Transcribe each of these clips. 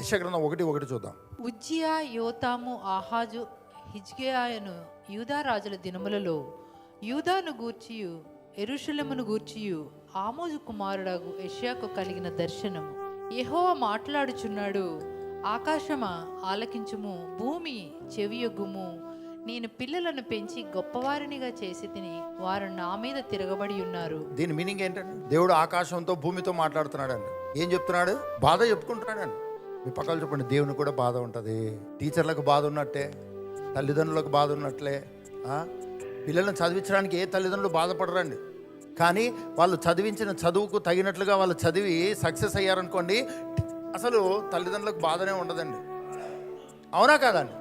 యెషయా గ్రంథం 1:1 చూద్దాం. ఉజ్జియా, యోతాము, ఆహాజు, హిజ్కియాను యూదా రాజుల దినములలో యూదాను గూర్చియు యెరూషలేమును గూర్చియు ఆమోజు కుమారుడగు యెషయాకు కలిగిన దర్శనము. యెహోవా మాట్లాడుచున్నాడు, ఆకాశమా ఆలకించుము, భూమి చెవియొగ్గుము. నేను పిల్లలను పెంచి గొప్పవారినిగా చేసి తిని వారు నా మీద తిరగబడి ఉన్నారు. దీని మీనింగ్ ఏంటండి? దేవుడు ఆకాశంతో భూమితో మాట్లాడుతున్నాడండి. ఏం చెప్తున్నాడు? బాధ చెప్పుకుంటున్నాడండి. మీ పక్కన చెప్పండి, దేవునికి కూడా బాధ ఉంటుంది. టీచర్లకు బాధ ఉన్నట్టే, తల్లిదండ్రులకు బాధ ఉన్నట్లే. పిల్లలను చదివించడానికి ఏ తల్లిదండ్రులు బాధపడరండి. కానీ వాళ్ళు చదివించిన చదువుకు తగినట్లుగా వాళ్ళు చదివి సక్సెస్ అయ్యారనుకోండి, అసలు తల్లిదండ్రులకు బాధనే ఉండదండి. అవునా కాదండి?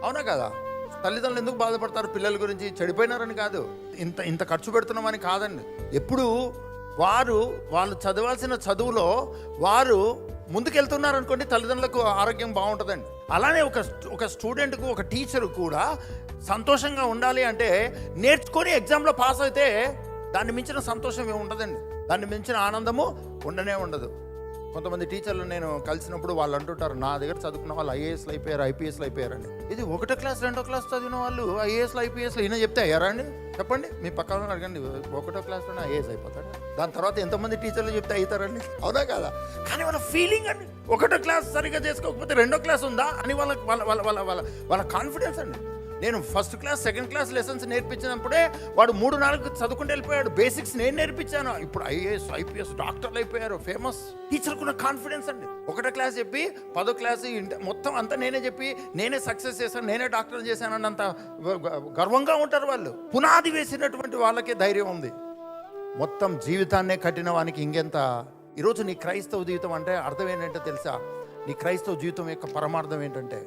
అవునా కదా? తల్లిదండ్రులు ఎందుకు బాధపడతారు? పిల్లల గురించి చెడిపోయినారని కాదు, ఇంత ఖర్చు పెడుతున్నామని కాదండి. ఎప్పుడు వాళ్ళు చదవాల్సిన చదువులో వారు ముందుకెళ్తున్నారనుకోండి, తల్లిదండ్రులకు ఆరోగ్యం బాగుంటుందండి. అలానే ఒక స్టూడెంట్కు, ఒక టీచరు కూడా సంతోషంగా ఉండాలి అంటే నేర్చుకొని ఎగ్జామ్లో పాస్ అయితే దాన్ని మించిన సంతోషం ఏమి ఉండదండి. దాన్ని మించిన ఆనందము ఉండనే ఉండదు. కొంతమంది టీచర్లు నేను కలిసినప్పుడు వాళ్ళు అంటుంటారు, నా దగ్గర చదువుకున్న వాళ్ళు ఐఏఎస్లు అయిపోయారు, ఐపీఎస్లు అయిపోయారండి. ఇది 1వ క్లాస్ 2వ క్లాస్ చదివిన వాళ్ళు ఐఏఎస్లు ఐపీఎస్లు ఈయన చెప్తే అయ్యారా అండి? చెప్పండి, మీ పక్కన అడగండి. 1వ క్లాస్లోనే ఐఏఎస్ అయిపోతాడు. దాని తర్వాత ఎంతమంది టీచర్లు చెప్తే అవుతారండి? అవునా కదా? కానీ వాళ్ళ ఫీలింగ్ అండి, 1వ క్లాస్ సరిగ్గా చేసుకోకపోతే 2వ క్లాస్ ఉందా అని వాళ్ళ కాన్ఫిడెన్స్ అండి. నేను 1st class 2nd class lessons నేర్పించినప్పుడే వాడు 3-4 చదువుకుంటూ వెళ్ళిపోయాడు. బేసిక్స్ నేను నేర్పించాను. ఇప్పుడు ఐఏఎస్ ఐపీఎస్ డాక్టర్లు అయిపోయారు, ఫేమస్. టీచర్కున్న కాన్ఫిడెన్స్ అండి. 1వ క్లాస్ చెప్పి 10వ క్లాస్ మొత్తం అంతా నేనే చెప్పి నేనే సక్సెస్ చేశాను, నేనే డాక్టర్ చేశాను అన్నంత గర్వంగా ఉంటారు వాళ్ళు. పునాది వేసినటువంటి వాళ్ళకే ధైర్యం ఉంది. మొత్తం జీవితాన్నే కట్టిన వానికి ఇంకెంత. ఈరోజు నీ క్రైస్తవ జీవితం అంటే అర్థం ఏంటంటే తెలుసా? నీ క్రైస్తవ జీవితం యొక్క పరమార్థం ఏంటంటే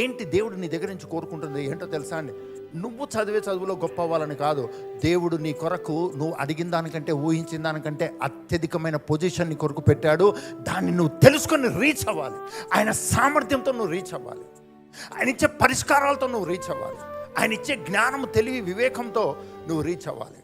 ఏంటి దేవుడు నీ దగ్గర నుంచి కోరుకుంటుంది ఏంటో తెలుసా అండి? నువ్వు చదివే చదువులో గొప్ప అవ్వాలని కాదు. దేవుడు నీ కొరకు నువ్వు అడిగిన దానికంటే, ఊహించిన దానికంటే అత్యధికమైన పొజిషన్ నీ కొరకు పెట్టాడు. దాన్ని నువ్వు తెలుసుకొని రీచ్ అవ్వాలి. ఆయన సామర్థ్యంతో నువ్వు రీచ్ అవ్వాలి. ఆయన ఇచ్చే పరిష్కారాలతో నువ్వు రీచ్ అవ్వాలి. ఆయన ఇచ్చే జ్ఞానము, తెలివి, వివేకంతో నువ్వు రీచ్ అవ్వాలి.